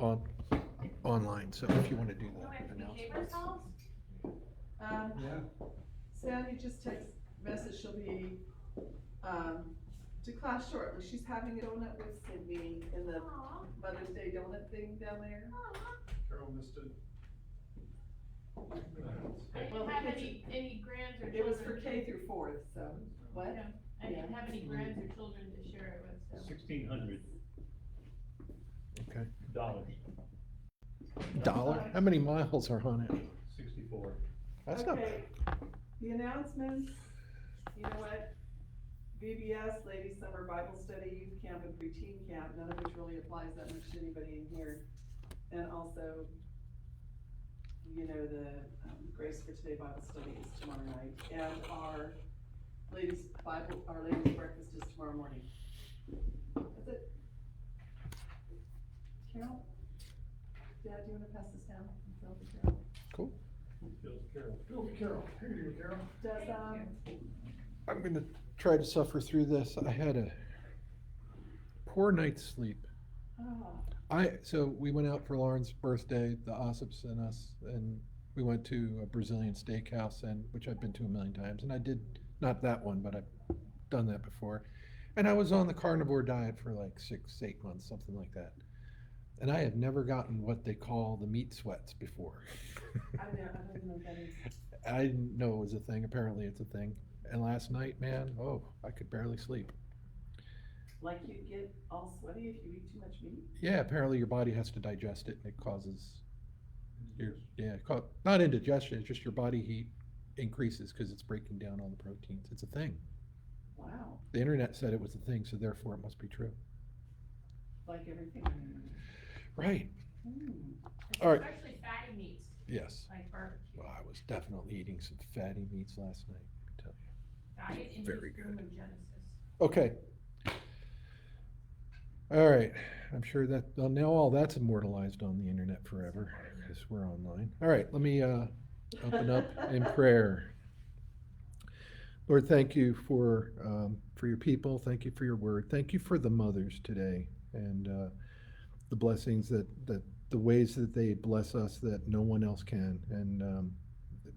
on online, so if you want to do Do I have the to be paper announcements. towels? Yeah. Sandy just text message, she'll be, to class shortly. She's having a donut with Sydney in the Aw. Mother's Day donut thing down there. Aw. Carol missed it. I Well, didn't the have kids any grands or children. It was for K through fourth, so, what? Yeah, I didn't have any grands or children to share it with, so. $1,600. Okay. $. Dollar? How many miles are on it? 64. That's not bad. Okay, the announcements, you know what? VBS, Ladies Summer Bible Study, Youth Camp, and Preteen Camp, none of which really applies that much to anybody in here. And also, you know, the Grace for Today Bible Study is tomorrow night, and our ladies' breakfast is tomorrow morning. That's it. Carol? Dad, do you wanna pass this down? Phil to Carol? Cool. Bill's Carol. Go, Carol. Here you go, Carol. Does, I'm gonna try to suffer through this. I had a poor night's sleep. So we went out for Lauren's birthday, the Ossops and us, and we went to a Brazilian steakhouse, and which I've been to a million times, and I did, not that one, but I've done that before. And I was on the carnivore diet for like 6, 8 months, something like that. And I had never gotten what they call the meat sweats before. I don't even know what that is. I didn't know it was a thing. Apparently it's a thing. And last night, man, oh, I could barely sleep. Like you get all sweaty if you eat too much meat? Yeah, apparently your body has to digest it, and it causes not indigestion, it's just your body heat increases because it's breaking down all the proteins. It's a thing. Wow, The internet said it was a thing, so therefore it must be true. like everything. Right. Hmm. All right. Especially fatty meats, Yes. like barbecue. Well, I was definitely eating some fatty meats last night, I tell you. Diet induced Very good. thermogenesis. Okay. All right. I'm sure that, well, now all that's immortalized on the internet forever because we're online. All right. Let me open up in prayer. Lord, thank you for your people. Thank you for your word. Thank you for the mothers today and the blessings that the ways that they bless us that no one else can. And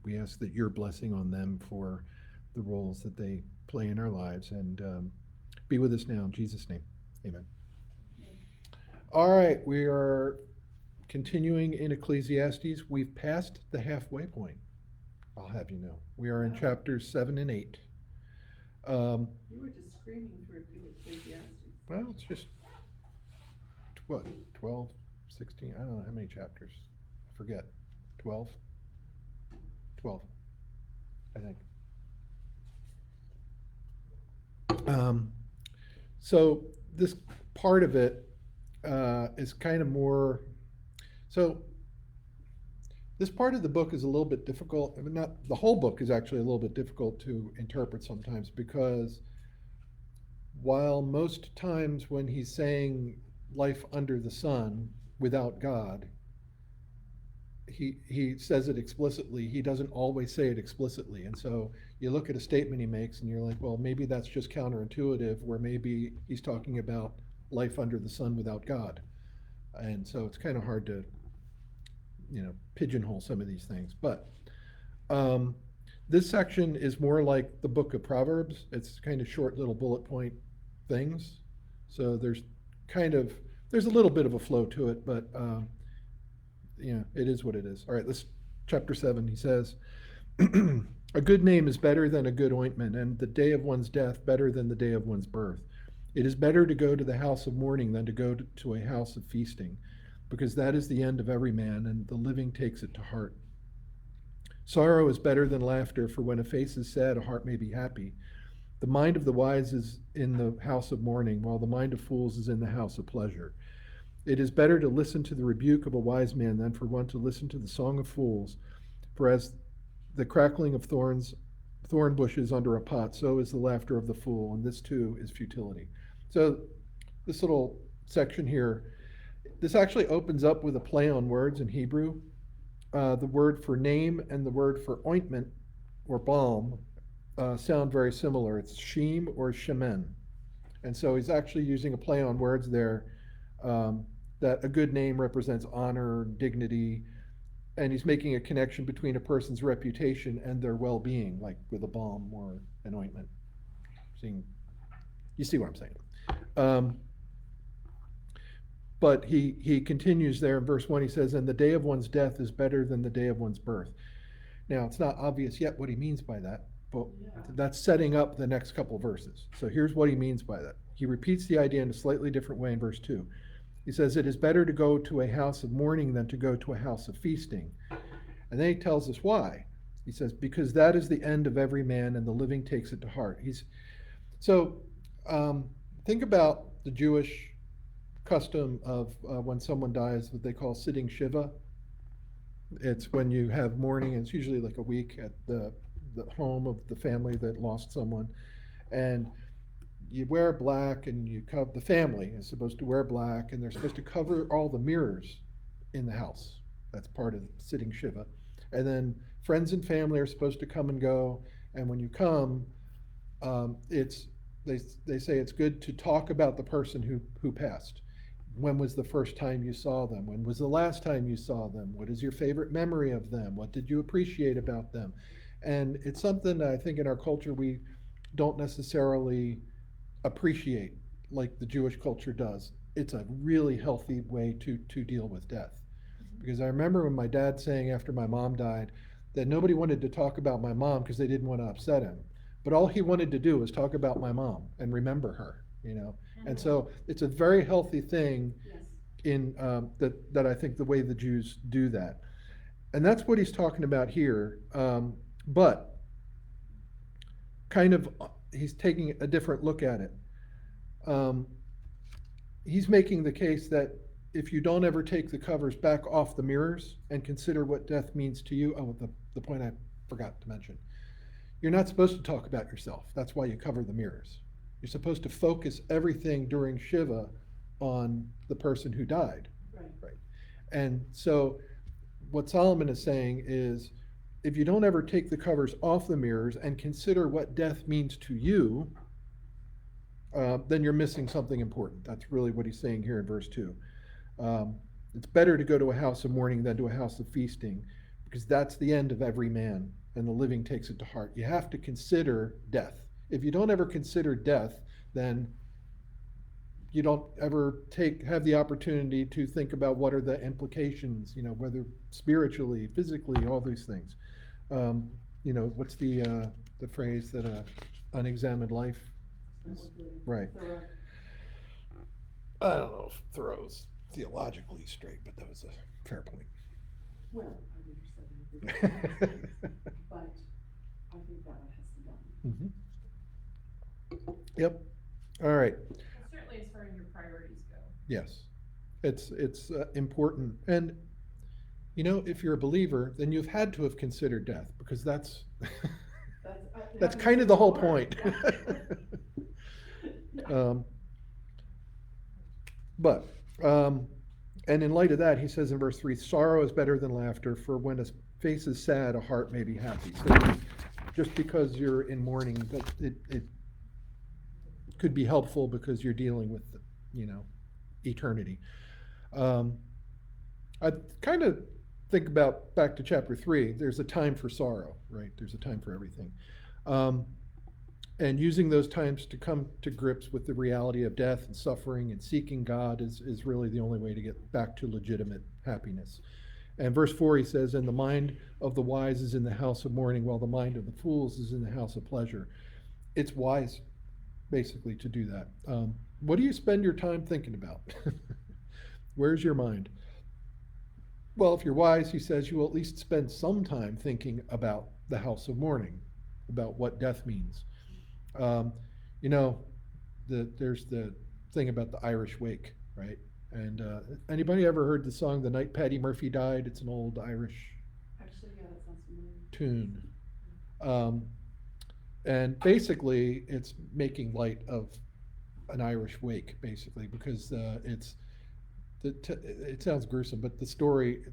we ask that your blessing on them for the roles that they play in our lives. And be with us now in Jesus' name. Amen. All right, we are continuing in Ecclesiastes. We've passed the halfway point, I'll have you know. We are in chapters 7 and 8. You were just screaming through Ecclesiastes. Well, it's just, what, 12, 16, I don't know how many chapters. I forget. 12? 12, I think. So this part of it is kind of more, so this part of the book is a little bit difficult. I mean, not the whole book is actually a little bit difficult to interpret sometimes, because while most times when he's saying life under the sun without God, he says it explicitly. He doesn't always say it explicitly. And so you look at a statement he makes and you're like, well, maybe that's just counterintuitive, where maybe he's talking about life under the sun without God. And so it's kind of hard to, pigeonhole some of these things. But this section is more like the book of Proverbs. It's kind of short little bullet point things. So there's a little bit of a flow to it, but it is what it is. All right, chapter 7, he says, a good name is better than a good ointment, and the day of one's death better than the day of one's birth. It is better to go to the house of mourning than to go to a house of feasting, because that is the end of every man, and the living takes it to heart. Sorrow is better than laughter, for when a face is sad, a heart may be happy. The mind of the wise is in the house of mourning, while the mind of fools is in the house of pleasure. It is better to listen to the rebuke of a wise man than for one to listen to the song of fools. For as the crackling of thorn bushes under a pot, so is the laughter of the fool, and this too is futility. So this little section here, this actually opens up with a play on words in Hebrew. The word for name and the word for ointment or balm sound very similar. It's sheem or shemen. And so he's actually using a play on words there. that a good name represents honor, dignity, and he's making a connection between a person's reputation and their well-being, like with a balm or an ointment. Seeing, you see what I'm saying? Um, but he continues there in verse 1. He says, "And the day of one's death is better than the day of one's birth." Now, it's not obvious yet what he means by that, but Yeah. that's setting up the next couple verses. So here's what he means by that. He repeats the idea in a slightly different way in verse 2. He says, "It is better to go to a house of mourning than to go to a house of feasting." And then he tells us why. He says, "Because that is the end of every man, and the living takes it to heart." So think about the Jewish custom of when someone dies, what they call sitting shiva. It's when you have mourning, and it's usually like a week at the home of the family that lost someone. And you wear black, and you cover, the family is supposed to wear black, and they're supposed to cover all the mirrors in the house. That's part of sitting shiva. And then friends and family are supposed to come and go. And when you come, they say it's good to talk about the person who passed. When was the first time you saw them? When was the last time you saw them? What is your favorite memory of them? What did you appreciate about them? And it's something that I think in our culture we don't necessarily appreciate like the Jewish culture does. It's a really healthy way to deal with death. Because I remember when my dad saying after my mom died that nobody wanted to talk about my mom because they didn't want to upset him. But all he wanted to do was talk about my mom and remember her, you know. And so it's a very healthy thing Yes. in that I think the way the Jews do that. And that's what he's talking about here. But kind of he's taking a different look at it. He's making the case that if you don't ever take the covers back off the mirrors and consider what death means to you, the point I forgot to mention, you're not supposed to talk about yourself. That's why you cover the mirrors. You're supposed to focus everything during Shiva on the person who died. Right. And so what Solomon is saying is, if you don't ever take the covers off the mirrors and consider what death means to you, then you're missing something important. That's really what he's saying here in verse 2. It's better to go to a house of mourning than to a house of feasting, because that's the end of every man, and the living takes it to heart. You have to consider death. If you don't ever consider death, then you don't ever have the opportunity to think about what are the implications, you know, whether spiritually, physically, all these things. You know, what's the phrase that unexamined life is? Right. I don't know if Thoreau's theologically straight, but that was a fair point. Well, I never said anything, but I think that one has to go. Mhm. Yep. All right. Well, certainly as far as your priorities go. Yes. It's important. And, you know, if you're a believer, then you've had to have considered death, because that's that's kind of the whole point. And in light of that, he says in verse 3, "Sorrow is better than laughter, for when a face is sad, a heart may be happy." So just because you're in mourning, that it could be helpful because you're dealing with, you know, eternity. I kind of think about back to chapter 3, there's a time for sorrow, right? There's a time for everything. And using those times to come to grips with the reality of death and suffering and seeking God is really the only way to get back to legitimate happiness. And verse 4, he says, "And the mind of the wise is in the house of mourning, while the mind of the fools is in the house of pleasure." It's wise, basically, to do that. What do you spend your time thinking about? Where's your mind? Well, if you're wise, he says, you will at least spend some time thinking about the house of mourning, about what death means. You know, there's the thing about the Irish wake, right? And anybody ever heard the song "The Night Paddy Murphy Died"? It's an old Irish Actually, yeah, that sounds familiar. tune. And basically, it's making light of an Irish wake, basically, because it sounds gruesome, but the story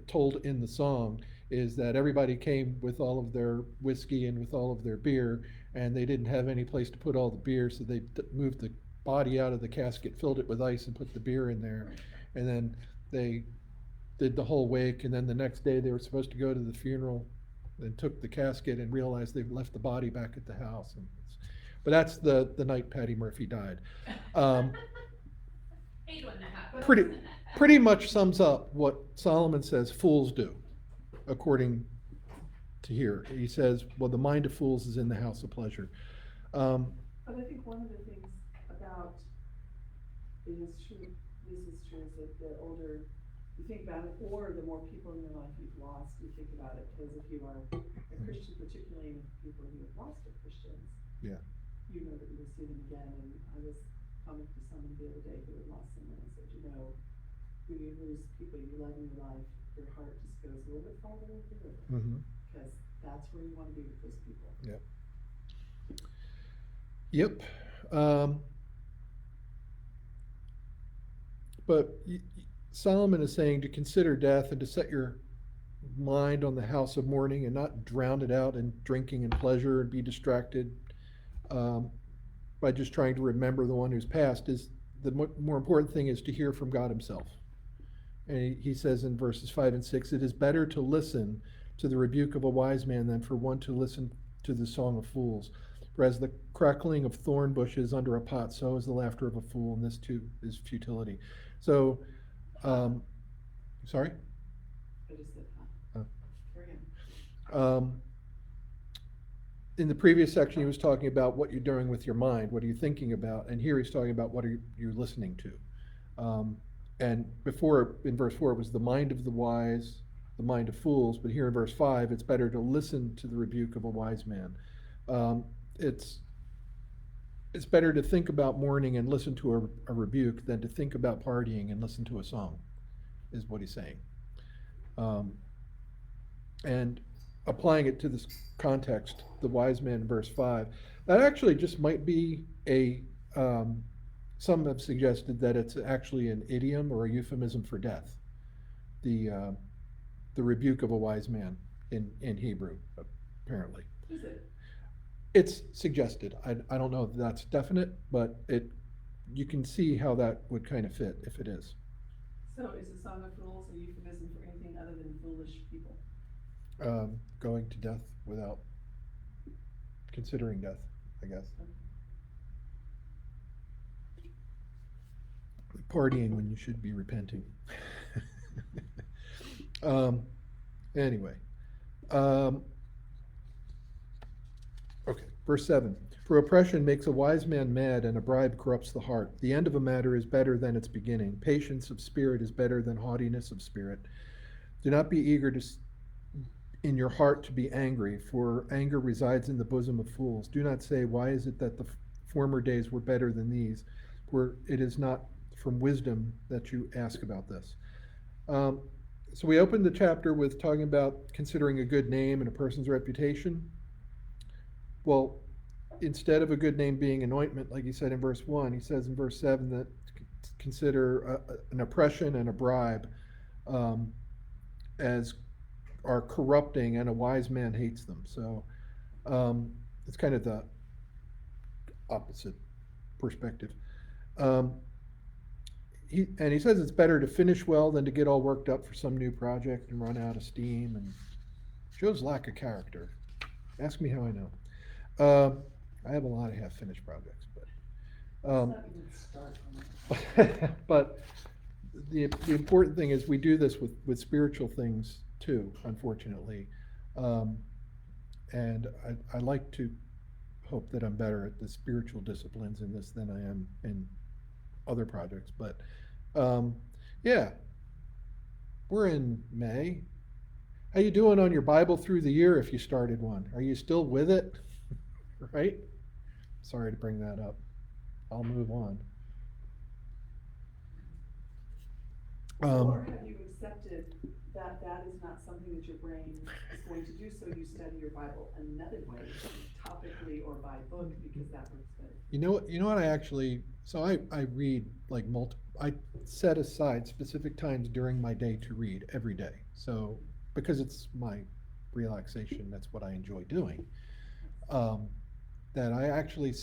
told in the song is that everybody came with all of their whiskey and with all of their beer, and they didn't have any place to put all the beer, so they moved the body out of the casket, filled it with ice, and put the beer in there. And then they did the whole wake, and then the next day they were supposed to go to the funeral, and took the casket and realized they've left the body back at the house. But that's the night Patty Murphy died. Hate when that happens. Pretty much sums up what Solomon says fools do, according to here. He says, well, the mind of fools is in the house of pleasure. But I think one of the things about, it is true, this is true, is that the older you think about it, or the more people in your life you've lost, you think about it, because if you are a Christian, particularly with people who have lost their Christians, Yeah. you know that you will see them again. And I was talking to someone the other day who had lost someone, and said, you know, when you lose people you love in your life, your heart just goes a little bit farther into the river, because that's where you want to be with those people. Yep. Yep. But Solomon is saying to consider death and to set your mind on the house of mourning and not drown it out in drinking and pleasure and be distracted by just trying to remember the one who's passed. Is the more important thing is to hear from God himself. And he says in verses 5 and 6, it is better to listen to the rebuke of a wise man than for one to listen to the song of fools. For as the crackling of thorn bushes under a pot, so is the laughter of a fool, and this too is futility. So, sorry? I just said, Oh. carry on. In the previous section, he was talking about what you're doing with your mind, what are you thinking about, and here he's talking about what are you listening to. And before, in verse 4, it was the mind of the wise, the mind of fools, but here in verse 5, it's better to listen to the rebuke of a wise man. It's better to think about mourning and listen to a rebuke than to think about partying and listen to a song, is what he's saying. And applying it to this context, the wise man in verse 5, that actually just might be some have suggested that it's actually an idiom or a euphemism for death. The rebuke of a wise man in Hebrew, apparently. Is it? It's suggested. I don't know if that's definite, but you can see how that would kind of fit if it is. So is the Song of Fools a euphemism for anything other than foolish people? Going to death without considering death, I guess. Partying when you should be repenting. Anyway. Okay, verse 7. For oppression makes a wise man mad, and a bribe corrupts the heart. The end of a matter is better than its beginning. Patience of spirit is better than haughtiness of spirit. Do not be eager in your heart to be angry, for anger resides in the bosom of fools. Do not say, why is it that the former days were better than these? For it is not from wisdom that you ask about this. So we opened the chapter with talking about considering a good name and a person's reputation. Well, instead of a good name being anointment, like he said in verse 1, he says in verse 7 that consider an oppression and a bribe as are corrupting, and a wise man hates them. So it's kind of the opposite perspective. He says it's better to finish well than to get all worked up for some new project and run out of steam, and shows lack of character. Ask me how I know. I have a lot of half-finished projects, but but the important thing is we do this with spiritual things too, unfortunately. And I like to hope that I'm better at the spiritual disciplines in this than I am in other projects. But yeah, we're in May. How you doing on your Bible through the year if you started one? Are you still with it? Right? Sorry to bring that up. I'll move on. Or have you accepted that that is not something that your brain is going to do, so you study your Bible another way, topically or by book, because that works better? You know what I actually, so I read like I set aside specific times during my day to read every day. So because it's my relaxation, that's what I enjoy doing. That I actually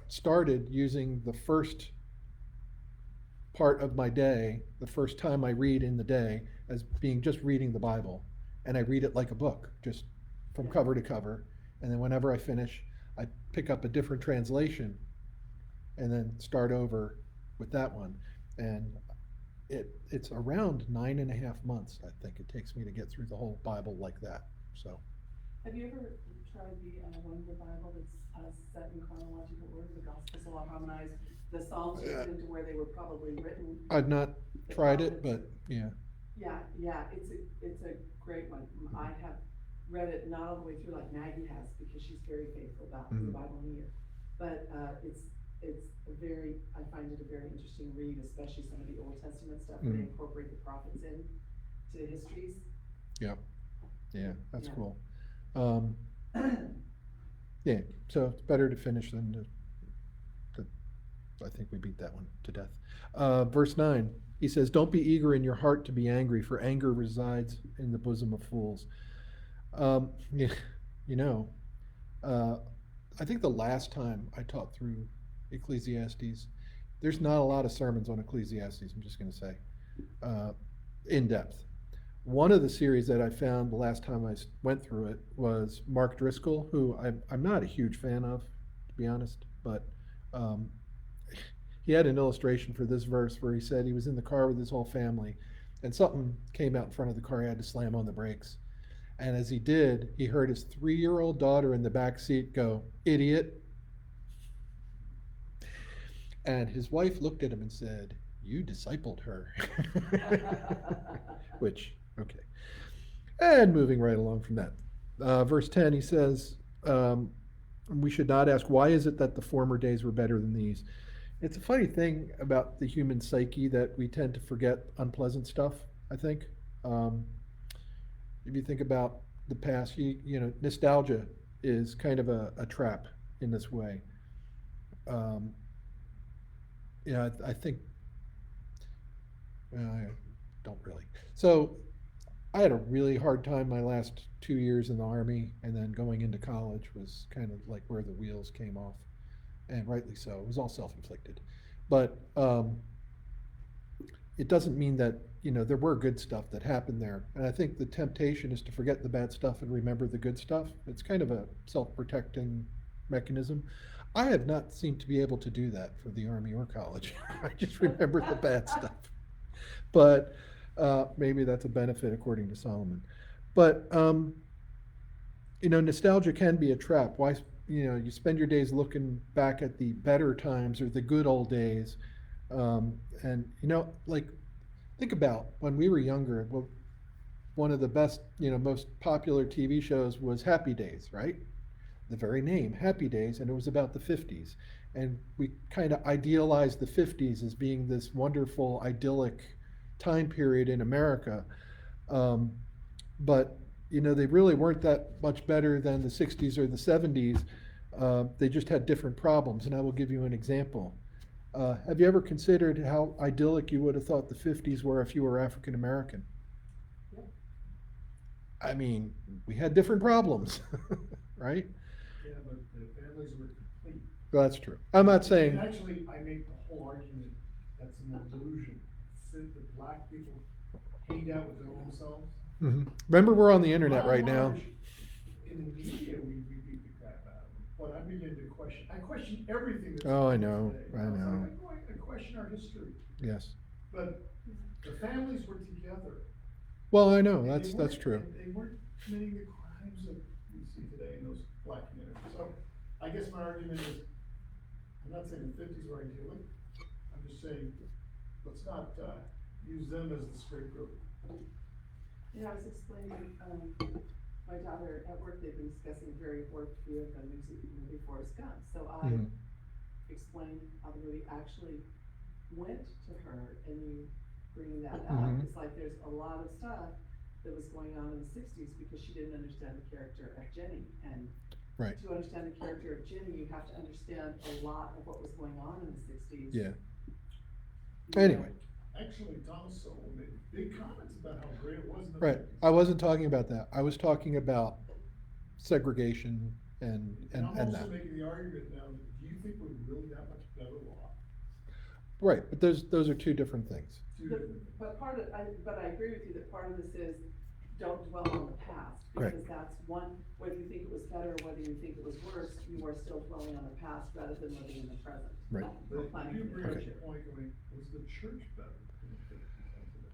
started using the first part of my day, the first time I read in the day, as being just reading the Bible. And I read it like a book, just from cover to cover. And then whenever I finish, I pick up a different translation and then start over with that one. And it's around 9.5 months, I think it takes me to get through the whole Bible like that. So Have you ever tried the Wonder Bible that's set in chronological order, the Gospels all harmonized, the Psalms written into where they were probably written? I've not The tried it, prophets. but yeah. Yeah, it's a great one. I have read it not all the way through like Maggie has, because she's very faithful about the Mhm. Bible in a year. But, it's a very, I find it a very interesting read, especially some of the Old Testament stuff, where they Mhm. incorporate the prophets in to histories. Yeah, that's Yeah. cool. Yeah, so it's better to finish than I think we beat that one to death. Verse 9, he says, "Don't be eager in your heart to be angry, for anger resides in the bosom of fools." Yeah, you know, uh, I think the last time I taught through Ecclesiastes, there's not a lot of sermons on Ecclesiastes, I'm just going to say, in depth. One of the series that I found the last time I went through it was Mark Driscoll, who I'm not a huge fan of, to be honest, but um, he had an illustration for this verse where he said he was in the car with his whole family, and something came out in front of the car. He had to slam on the brakes. And as he did, he heard his 3-year-old daughter in the back seat go, "Idiot." And his wife looked at him and said, "You discipled her." Which, okay. And moving right along from that. Verse 10, he says, we should not ask, why is it that the former days were better than these? It's a funny thing about the human psyche that we tend to forget unpleasant stuff, I think. If you think about the past, nostalgia is kind of a trap in this way. Um, I think, I don't really. So I had a really hard time my last 2 years in the Army, and then going into college was kind of like where the wheels came off, and rightly so. It was all self-inflicted. But it doesn't mean that, there were good stuff that happened there. And I think the temptation is to forget the bad stuff and remember the good stuff. It's kind of a self-protecting mechanism. I have not seemed to be able to do that for the Army or college. I just remember the bad stuff. But maybe that's a benefit according to Solomon. But nostalgia can be a trap. Why, you spend your days looking back at the better times or the good old days, and like think about when we were younger. Well, one of the best, most popular TV shows was Happy Days, right? The very name, Happy Days, and it was about the 50s. And we kind of idealized the 50s as being this wonderful, idyllic time period in America. Um, but, they really weren't that much better than the 60s or the 70s. They just had different problems, and I will give you an example. Have you ever considered how idyllic you would have thought the 50s were if you were African American? Yep. I mean, we had different problems, right? Yeah, but the families were complete. Well, that's true. I'm not saying, And actually, I make the whole argument that's an illusion. Since the black people hanged out with their own selves. Mhm. Remember, we're on the internet By right and now. large, in the media, we beat the crap out of them. But I begin to I question everything that's. Oh, I going know, today. I was know. like, I question our history. Yes. But the families were together. Well, I know, And that's they that's weren't- true. and they weren't committing the crimes that we see today in those black communities. So I guess my argument is, I'm not saying the 50s were idyllic. I'm just saying, let's not, use them as the scapegoat. Yeah, I was explaining, my daughter at work, they've been discussing a very important view of the movie Forrest Gump. So I Mhm. explained how the movie actually went to her, and you bringing that up, Mhm. it's like there's a lot of stuff that was going on in the 60s because she didn't understand the character of Jenny. And Right. to understand the character of Jenny, you have to understand a lot of what was going on in the 60s. Yeah. You Anyway. know. Actually, Thomas Sowell made big comments about how great it was in the Right. 50s. I wasn't talking about that. I was talking about segregation and And I'm also that. making the argument now, that do you think we're really that much better off? Right, but those are two different things. Two The- different- But I agree with you that part of this is, don't dwell on the past, Right. because that's one, whether you think it was better, or whether you think it was worse, you are still dwelling on the past rather than living in the present. Right. Or But planning you for the bring up future. the point, I mean, was the church better in the fifties than today?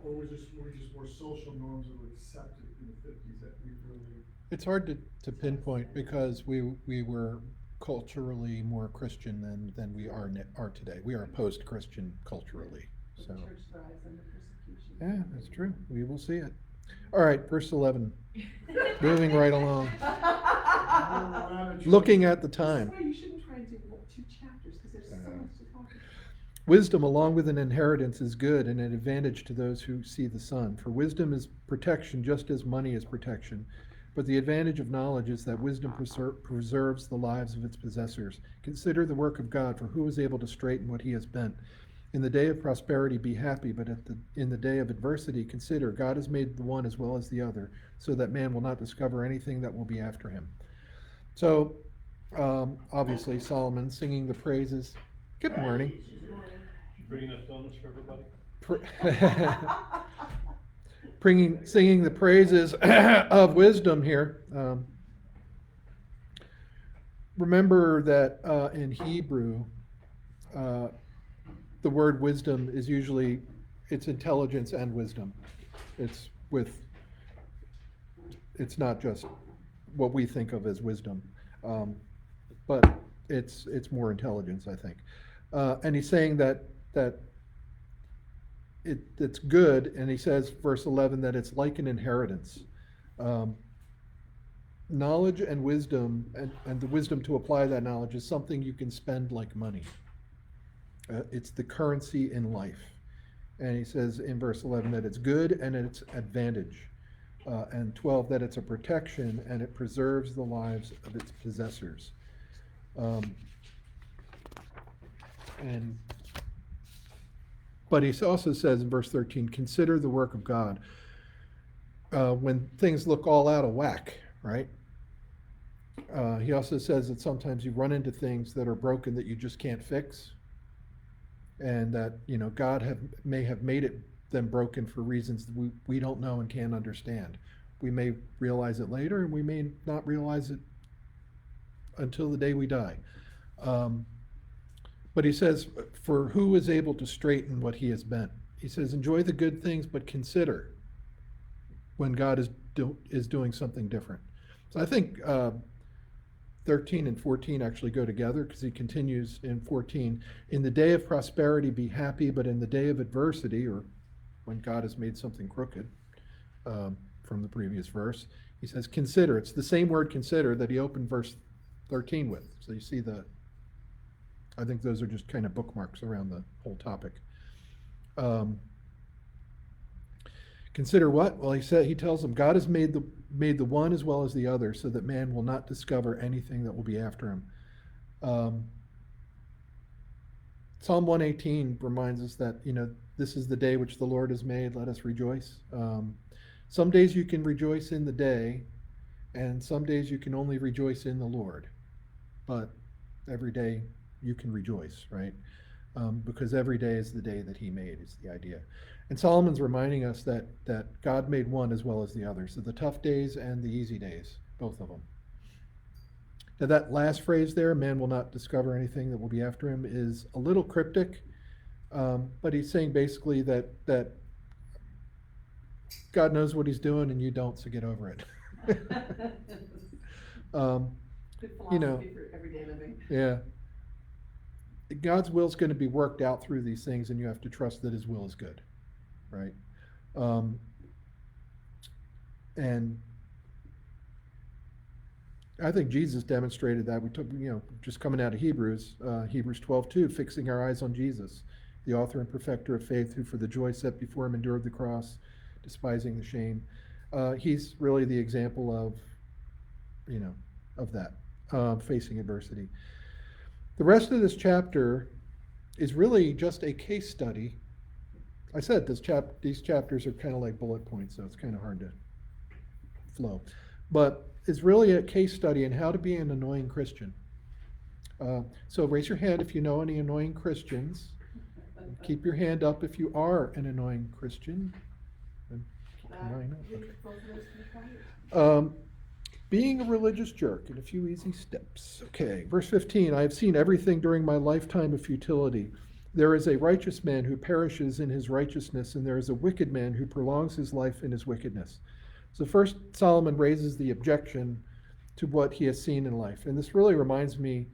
Or were just more social norms that were accepted in the fifties that we really? It's hard to pinpoint because we were culturally more Christian than we are today. We are post-Christian culturally, The so. church thrives under persecution. Yeah, that's true. We will see it. All right, verse 11. Moving right along. Looking at the time. That's why you shouldn't try and do 2 chapters, because there's so much to talk about. Wisdom along with an inheritance is good and an advantage to those who see the sun. For wisdom is protection just as money is protection. But the advantage of knowledge is that wisdom preserves the lives of its possessors. Consider the work of God, for who is able to straighten what he has bent? In the day of prosperity be happy, but in the day of adversity consider God has made the one as well as the other, so that man will not discover anything that will be after him. So, obviously Solomon singing the praises. Good morning. Bringing us donuts for everybody? Singing the praises of wisdom here. Remember that in Hebrew, the word wisdom is usually, it's intelligence and wisdom. It's not just what we think of as wisdom, but it's more intelligence, I think. And he's saying that it's good, and he says, verse 11, that it's like an inheritance. Knowledge and wisdom, and the wisdom to apply that knowledge is something you can spend like money. It's the currency in life. And he says in verse 11 that it's good and it's advantage. And 12, that it's a protection and it preserves the lives of its possessors. But he also says in verse 13, consider the work of God. When things look all out of whack, right? He also says that sometimes you run into things that are broken that you just can't fix. And that, God may have made them broken for reasons that we don't know and can't understand. We may realize it later, and we may not realize it until the day we die. But he says, for who is able to straighten what he has bent? He says, enjoy the good things, but consider when God is doing something different. So I think 13 and 14 actually go together, because he continues in 14, in the day of prosperity be happy, but in the day of adversity, or when God has made something crooked, from the previous verse, he says consider. It's the same word consider that he opened verse 13 with. So you see I think those are just kind of bookmarks around the whole topic. Consider what? Well, he tells them God has made the one as well as the other, so that man will not discover anything that will be after him. Psalm 118 reminds us that, this is the day which the Lord has made, let us rejoice. Some days you can rejoice in the day, and some days you can only rejoice in the Lord. But every day you can rejoice, right? Because every day is the day that he made, is the idea. And Solomon's reminding us that God made one as well as the other. So the tough days and the easy days, both of them. Now that last phrase there, man will not discover anything that will be after him, is a little cryptic. But he's saying basically that God knows what he's doing and you don't, so get over it. Good philosophy for everyday living. Yeah. God's will is going to be worked out through these things, and you have to trust that his will is good, right? And I think Jesus demonstrated that. We took, just coming out of Hebrews 12:2, fixing our eyes on Jesus, the author and perfecter of faith, who for the joy set before him endured the cross, despising the shame. He's really the example of that, facing adversity. The rest of this chapter is really just a case study. I said these chapters are kind of like bullet points, so it's kind of hard to flow. But it's really a case study in how to be an annoying Christian. So raise your hand if you know any annoying Christians. Keep your hand up if you are an annoying Christian. And keep mine up. Leave Okay. both of those to be quiet. Being a religious jerk in a few easy steps. Okay, verse 15, I have seen everything during my lifetime of futility. There is a righteous man who perishes in his righteousness, and there is a wicked man who prolongs his life in his wickedness. So first, Solomon raises the objection to what he has seen in life. And this really reminds me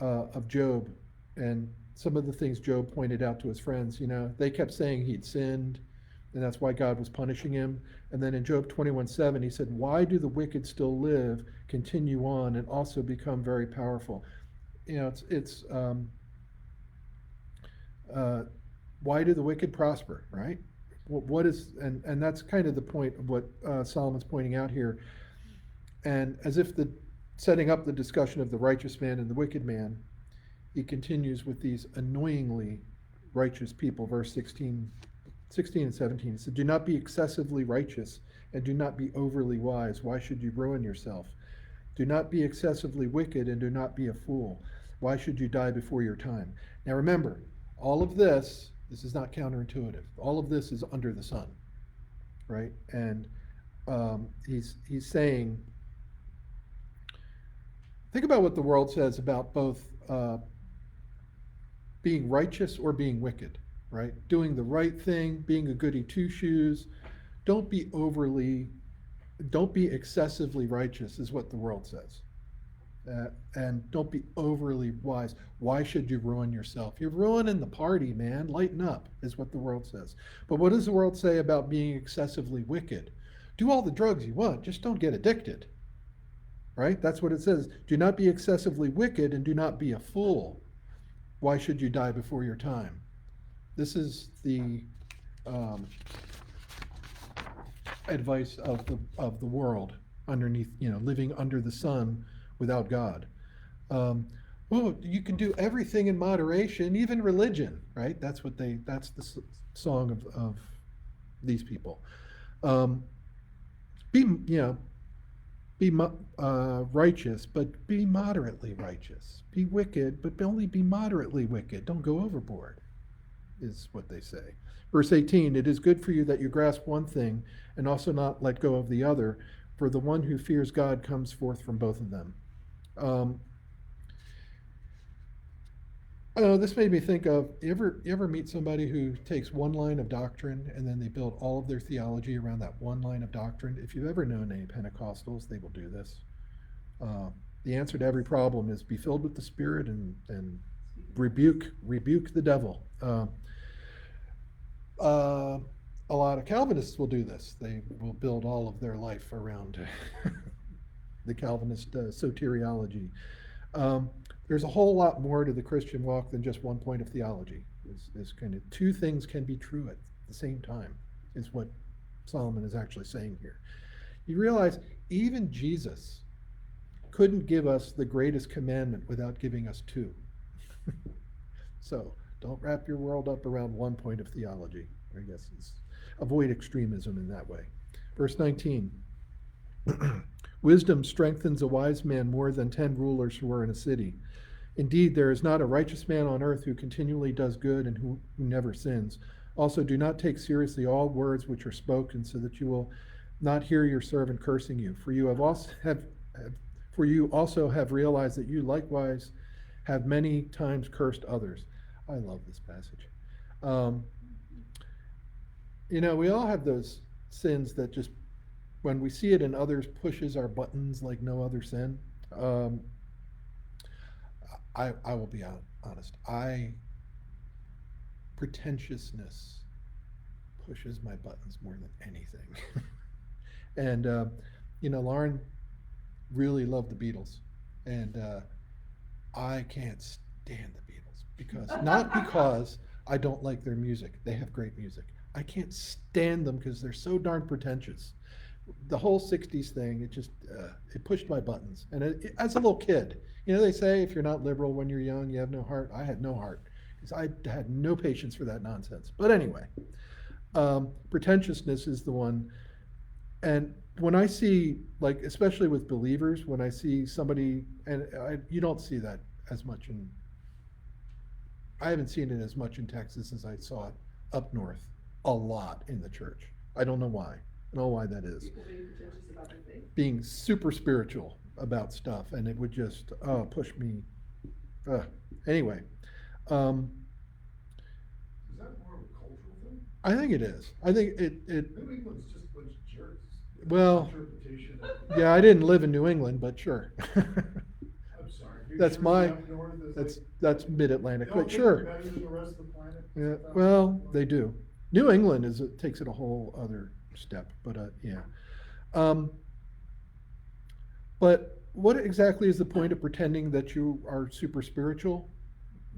of Job and some of the things Job pointed out to his friends. You know, they kept saying he'd sinned, and that's why God was punishing him. And then in Job 21:7, he said, why do the wicked still live, continue on, and also become very powerful? You know, why do the wicked prosper, right? What is, and that's kind of the point of what Solomon's pointing out here. And as if setting up the discussion of the righteous man and the wicked man, he continues with these annoyingly righteous people, verse 16 and 17. He said, do not be excessively righteous and do not be overly wise. Why should you ruin yourself? Do not be excessively wicked and do not be a fool. Why should you die before your time? Now remember, all of this is not counterintuitive. All of this is under the sun, right? And he's saying, think about what the world says about both being righteous or being wicked, right? Doing the right thing, being a goody two-shoes. Don't be excessively righteous is what the world says. And don't be overly wise. Why should you ruin yourself? You're ruining the party, man. Lighten up, is what the world says. But what does the world say about being excessively wicked? Do all the drugs you want, just don't get addicted. Right? That's what it says. Do not be excessively wicked and do not be a fool. Why should you die before your time? This is the advice of the world underneath, living under the sun without God. You can do everything in moderation, even religion, right? That's the song of these people. Be righteous, but be moderately righteous. Be wicked, but only be moderately wicked. Don't go overboard, is what they say. Verse 18, it is good for you that you grasp one thing and also not let go of the other, for the one who fears God comes forth from both of them. This made me think of, you ever meet somebody who takes one line of doctrine and then they build all of their theology around that one line of doctrine? If you've ever known any Pentecostals, they will do this. The answer to every problem is be filled with the Spirit and rebuke the devil. A lot of Calvinists will do this. They will build all of their life around the Calvinist soteriology. There's a whole lot more to the Christian walk than just one point of theology. It's kind of two things can be true at the same time, is what Solomon is actually saying here. You realize even Jesus couldn't give us the greatest commandment without giving us two. So don't wrap your world up around one point of theology. I guess avoid extremism in that way. Verse 19. Wisdom strengthens a wise man more than 10 rulers who are in a city. Indeed, there is not a righteous man on earth who continually does good and who never sins. Also, do not take seriously all words which are spoken, so that you will not hear your servant cursing you. For you also have realized that you likewise have many times cursed others. I love this passage. We all have those sins that just, when we see it in others, pushes our buttons like no other sin. I will be honest. Pretentiousness pushes my buttons more than anything. And, Lauren really loved the Beatles. And I can't stand the Beatles. Not because I don't like their music. They have great music. I can't stand them because they're so darn pretentious. The whole 60s thing, it pushed my buttons. And as a little kid, they say if you're not liberal when you're young, you have no heart. I had no heart because I had no patience for that nonsense. But anyway, pretentiousness is the one. And when I see, especially with believers, when I see somebody, and you don't see that as much in, I haven't seen it as much in Texas as I saw it up north, a lot in the church. I don't know why. I don't know why that is. People being pretentious about their faith. Being super spiritual about stuff, and it would just, push me. Anyway, Is that more of a cultural thing? I think it is. I think it, New England's just a bunch of jerks. Well, Interpretation of. yeah, I didn't live in New England, but sure. I'm sorry. New That's Jersey my, up north is that's like- mid-Atlantic, They don't but think sure. they're better than the rest of the planet. Yeah, well, they do. New England is, it takes it a whole other step, but, yeah. But what exactly is the point of pretending that you are super spiritual?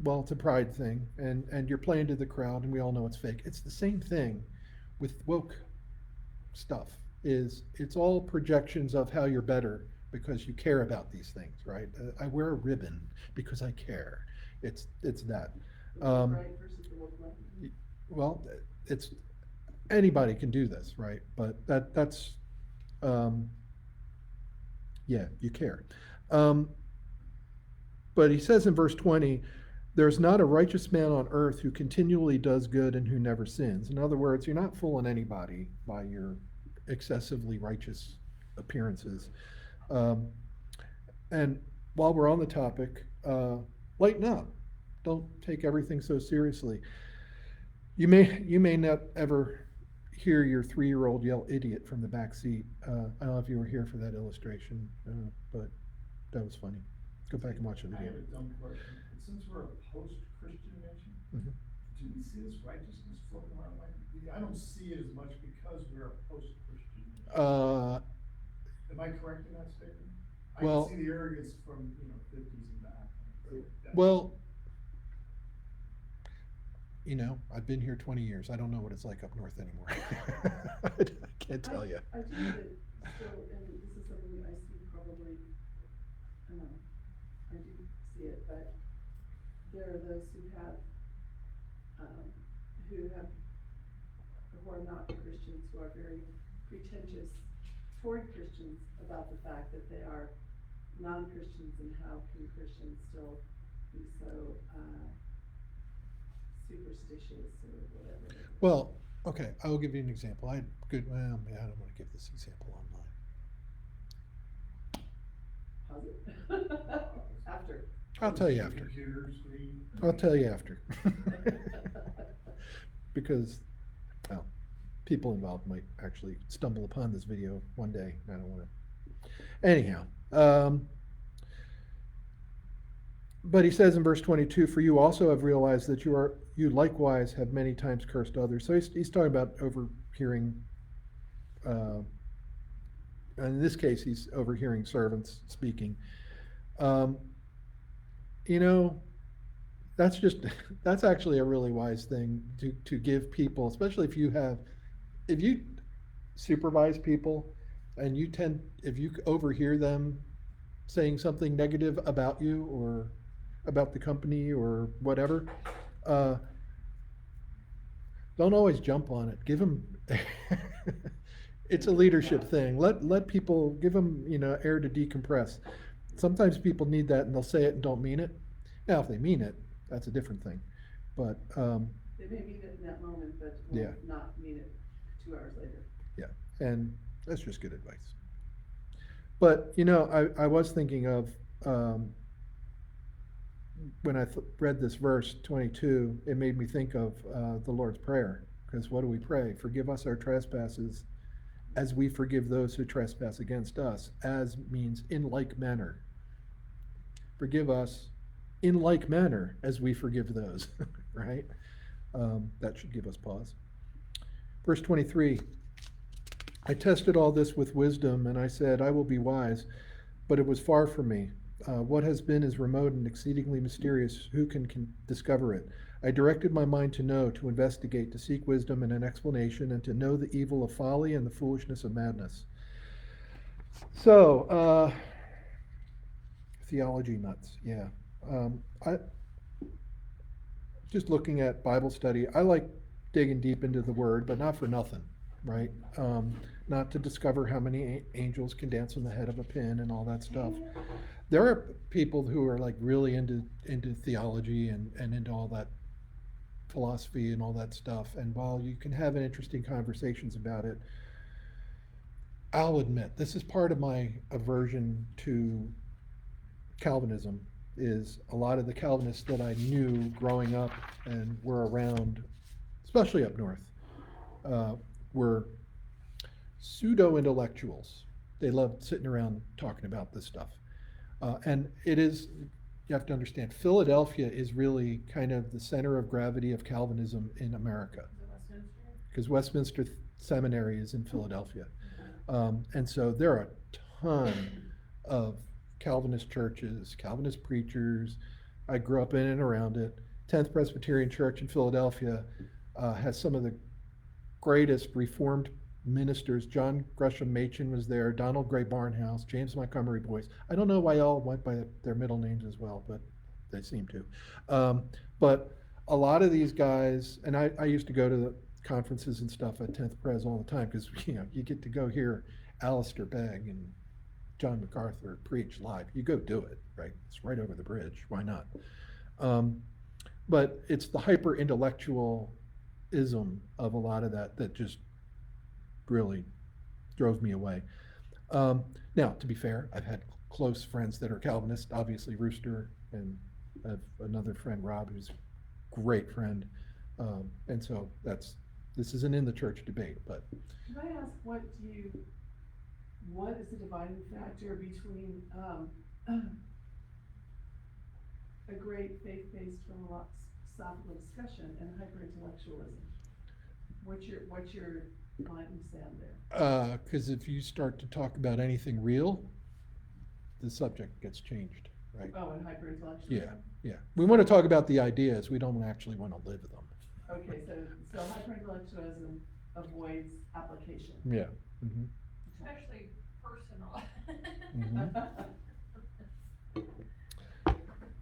Well, it's a pride thing, and you're playing to the crowd, and we all know it's fake. It's the same thing with woke stuff. It's all projections of how you're better because you care about these things, right? I wear a ribbon because I care. It's that. The woke right versus the woke left. Well, it's, anybody can do this, right? But that's, yeah, you care. But he says in verse 20, there's not a righteous man on earth who continually does good and who never sins. In other words, you're not fooling anybody by your excessively righteous appearances. And while we're on the topic, lighten up. Don't take everything so seriously. You may not ever hear your 3-year-old yell idiot from the back seat. I don't know if you were here for that illustration, but that was funny. Go back and watch the I video. have a dumb question. Since we're a post-Christian nation, Mhm. do we see this righteousness floating around like, I don't see it as much because we're a post-Christian nation. Am I correct in that statement? I well- can see the arrogance from, 50s and back. Well, I've been here 20 years. I don't know what it's like up north anymore. I can't tell you. I do think that still, and this is something I see probably, I do see it, but there are those who are not Christians, who are very pretentious toward Christians about the fact that they are non-Christians, and how can Christians still be so, superstitious or whatever. Well, okay, I will give you an example. I don't want to give this example online. How's it? After. I'll tell you after. Computer screen. I'll tell you after. Because, well, people involved might actually stumble upon this video one day. I don't want to. Anyhow, but he says in verse 22, for you also have realized that you likewise have many times cursed others. So he's talking about overhearing, and in this case, he's overhearing servants speaking. That's actually a really wise thing to give people, especially if you supervise people and if you overhear them saying something negative about you or about the company or whatever, don't always jump on it. Give them, it's a leadership thing. Let people, give them, air to decompress. Sometimes people need that and they'll say it and don't mean it. Now, if they mean it, that's a different thing. But, They may mean it in that moment, but Yeah. will not mean it 2 hours later. yeah, and that's just good advice. But, I was thinking of, when I read this verse 22, it made me think of the Lord's Prayer. Because what do we pray? Forgive us our trespasses as we forgive those who trespass against us. As means in like manner. Forgive us in like manner as we forgive those, right? That should give us pause. Verse 23, I tested all this with wisdom, and I said, I will be wise, but it was far from me. What has been is remote and exceedingly mysterious. Who can discover it? I directed my mind to know, to investigate, to seek wisdom and an explanation, and to know the evil of folly and the foolishness of madness. So, theology nuts, yeah. I just looking at Bible study, I like digging deep into the Word, but not for nothing, right? Not to discover how many angels can dance on the head of a pin and all that stuff. there are people who are like really into theology and into all that philosophy and all that stuff. And while you can have an interesting conversations about it, I'll admit this is part of my aversion to Calvinism. Is a lot of the Calvinists that I knew growing up and were around, especially up north, were pseudo intellectuals. They loved sitting around talking about this stuff. And it is, you have to understand, Philadelphia is really kind of the center of gravity of Calvinism in America. Is it Westminster? Because Westminster Seminary is in Philadelphia. And so there are a ton of Calvinist churches, Calvinist preachers. I grew up in and around it. 10th Presbyterian Church in Philadelphia has some of the greatest Reformed ministers. John Gresham Machen was there, Donald Gray Barnhouse, James Montgomery Boyce. I don't know why all went by their middle names as well, but they seem to. But a lot of these guys, and I used to go to the conferences and stuff at 10th Pres all the time because you get to go hear Alistair Begg and John MacArthur preach live. You go do it, right? It's right over the bridge. Why not? But it's the hyper intellectualism of a lot of that just really drove me away. Now, to be fair, I've had close friends that are Calvinists, obviously Rooster, and I have another friend, Rob, who's a great friend. And so this isn't in the church debate, but Can I ask, what is the dividing factor between, a great faith-based philosophical discussion and hyper-intellectualism? What's your line in the sand there? because if you start to talk about anything real, the subject gets changed, right? Oh, and hyper-intellectualism? Yeah. We want to talk about the ideas. We don't actually want to live them. Okay, so hyper-intellectualism avoids application. Yeah. Mhm. It's actually personal. Mhm.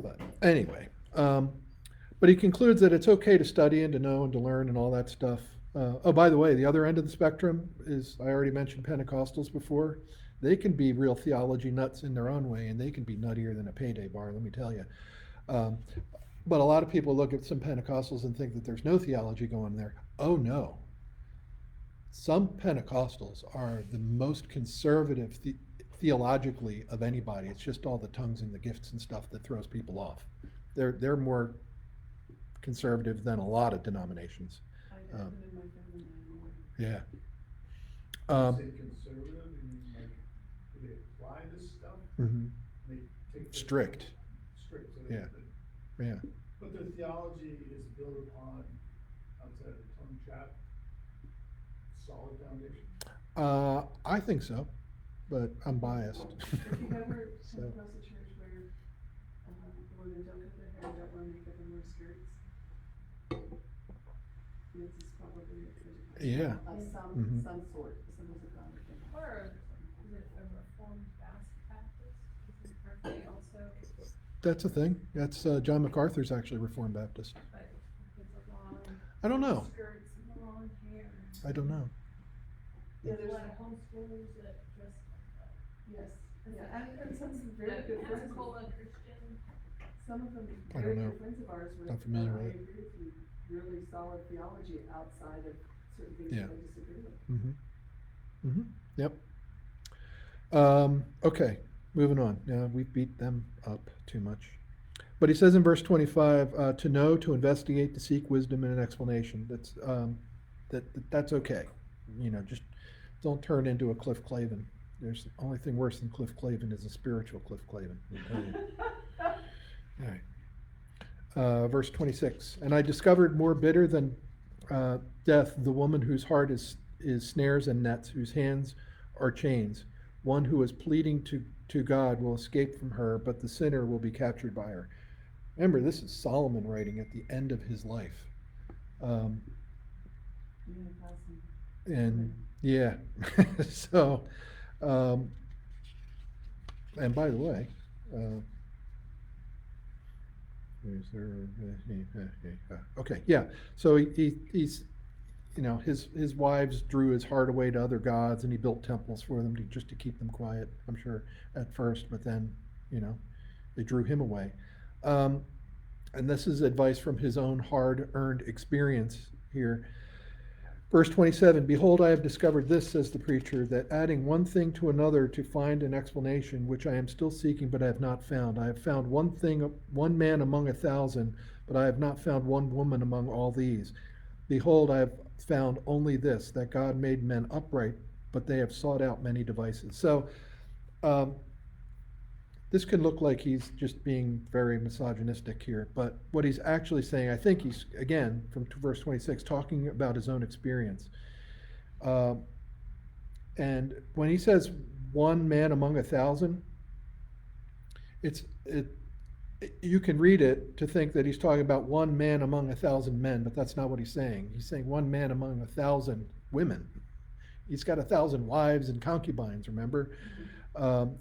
But anyway, but he concludes that it's okay to study and to know and to learn and all that stuff. Oh, by the way, the other end of the spectrum is, I already mentioned Pentecostals before. They can be real theology nuts in their own way, and they can be nuttier than a payday bar, let me tell you. But a lot of people look at some Pentecostals and think that there's no theology going there. Oh, no. Some Pentecostals are the most conservative theologically of anybody. It's just all the tongues and the gifts and stuff that throws people off. They're more conservative than a lot of denominations. I've been in my family, I know. Yeah. Say conservative, you mean like, do they apply this stuff? Mhm. They take the- Strict. Strict, so Yeah. Yeah. But their theology is built upon, outside of the tongue chat, solid foundation. I think so, but I'm biased. Have you ever So- come across a church where, women don't cut their hair, don't wear makeup and wear skirts? This is probably Yeah. of Mhm. some sort, some of the congregation. Or is it a Reformed Baptist? Aren't they also, That's a thing. That's John MacArthur's actually Reformed Baptist. like, with the long I don't know. skirts and the long hair? I don't know. Yeah, There's a lot there's, of homeschoolers that dress like that. yes, yeah, and some very good friends. Pensacola Christian. Some of them, I very don't know. good friends of ours with, Not familiar with I it. agree with you, really solid theology outside of certain things Yeah. that I disagree with. Mm-hmm. Yep. Okay, moving on. Now, we've beat them up too much. But he says in verse 25, to know, to investigate, to seek wisdom and an explanation. That's okay. Just don't turn into a Cliff Clavin. There's the only thing worse than Cliff Clavin is a spiritual Cliff Clavin. I'll tell you. All right. Verse 26, and I discovered more bitter than death the woman whose heart is snares and nets, whose hands are chains. One who is pleading to God will escape from her, but the sinner will be captured by her. Remember, this is Solomon writing at the end of his life. Yeah, fascinating. And yeah, so, and by the way, okay, yeah, so he's, his wives drew his heart away to other gods, and he built temples for them just to keep them quiet, I'm sure, at first, but then you know, they drew him away. And this is advice from his own hard-earned experience here. Verse 27, behold, I have discovered this, says the preacher, that adding one thing to another to find an explanation, which I am still seeking, but I have not found. I have found one thing, one man among 1,000, but I have not found one woman among all these. Behold, I have found only this, that God made men upright, but they have sought out many devices. So, this can look like he's just being very misogynistic here, but what he's actually saying, I think he's, again, from verse 26, talking about his own experience. And when he says one man among 1,000, you can read it to think that he's talking about one man among 1,000 men, but that's not what he's saying. He's saying one man among 1,000 women. He's got 1,000 wives and concubines, remember?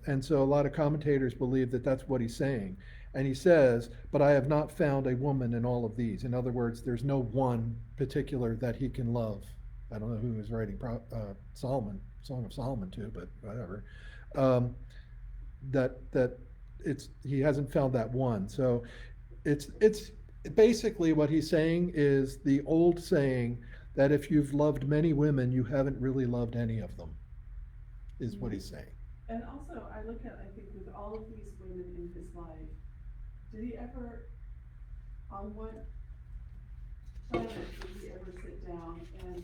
And so a lot of commentators believe that that's what he's saying. And he says, but I have not found a woman in all of these. In other words, there's no one particular that he can love. I don't know who was writing Solomon, Song of Solomon too, but whatever. He hasn't found that one. So it's basically what he's saying is the old saying that if you've loved many women, you haven't really loved any of them, is what he's saying. And also, I think with all of these women in his life, did he ever, on what planet did he ever sit down and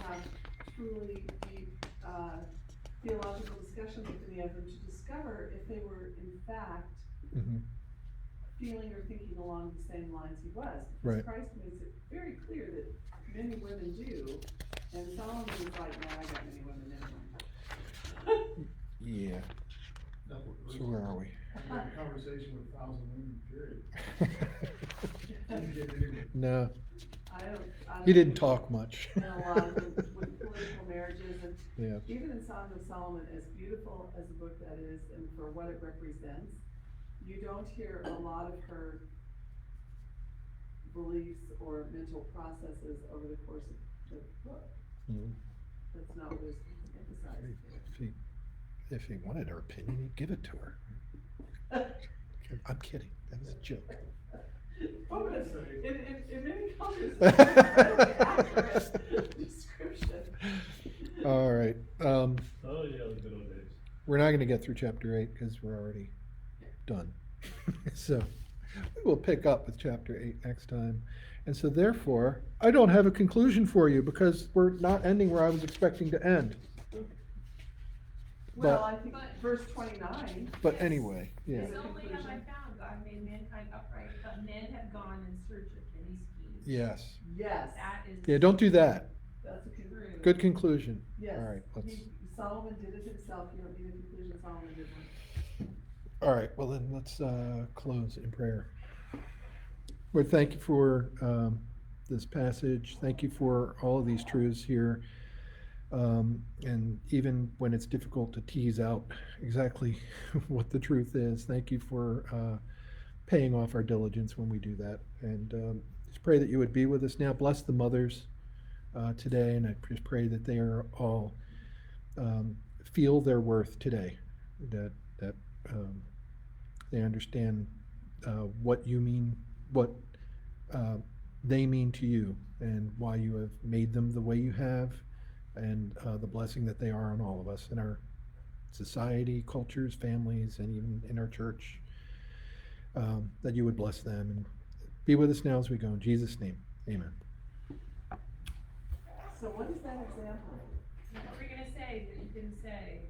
have truly deep, theological discussions with any of them to discover if they were in fact feeling or thinking along the same lines he was? Because Right. Christ makes it very clear that many women do, and Solomon is like, no, I got many women anyway. Yeah. No, So where are we? we had a conversation with 1,000 women, period. Didn't get anywhere. No, I don't. he didn't talk much. And a lot of them with political marriages, and Yeah. even in Song of Solomon, as beautiful as the book that is, and for what it represents, you don't hear a lot of her beliefs or mental processes over the course of the book. Mhm. That's not what is emphasized. If he wanted her opinion, he'd give it to her. I'm kidding. That was a joke. Oh, but in many cultures, it's a very accurate description. All right. Oh, yeah, the good old days. We're not going to get through chapter 8 because we're already done. So we will pick up with chapter 8 next time. And so therefore, I don't have a conclusion for you because we're not ending where I was expecting to end. Well, But- I think verse 29. But anyway, yeah. Is It's a only have I conclusion. found God made mankind upright, but men have gone in search of many schemes. Yes. Yes, That is. Yeah, don't do that. that's a conclusion. Good conclusion. Yes. All right, let's. Solomon did it himself, you don't need a conclusion, Solomon did one. All right, well then let's close in prayer. Lord, thank you for this passage. Thank you for all of these truths here. And even when it's difficult to tease out exactly what the truth is, thank you for paying off our diligence when we do that. And just pray that you would be with us now. Bless the mothers today, and I just pray that they are all feel their worth today, that they understand what you mean, what they mean to you, and why you have made them the way you have, and the blessing that they are on all of us in our society, cultures, families, and even in our church, that you would bless them and be with us now as we go. In Jesus' name, amen. So what is that example? What were you gonna say that you didn't say?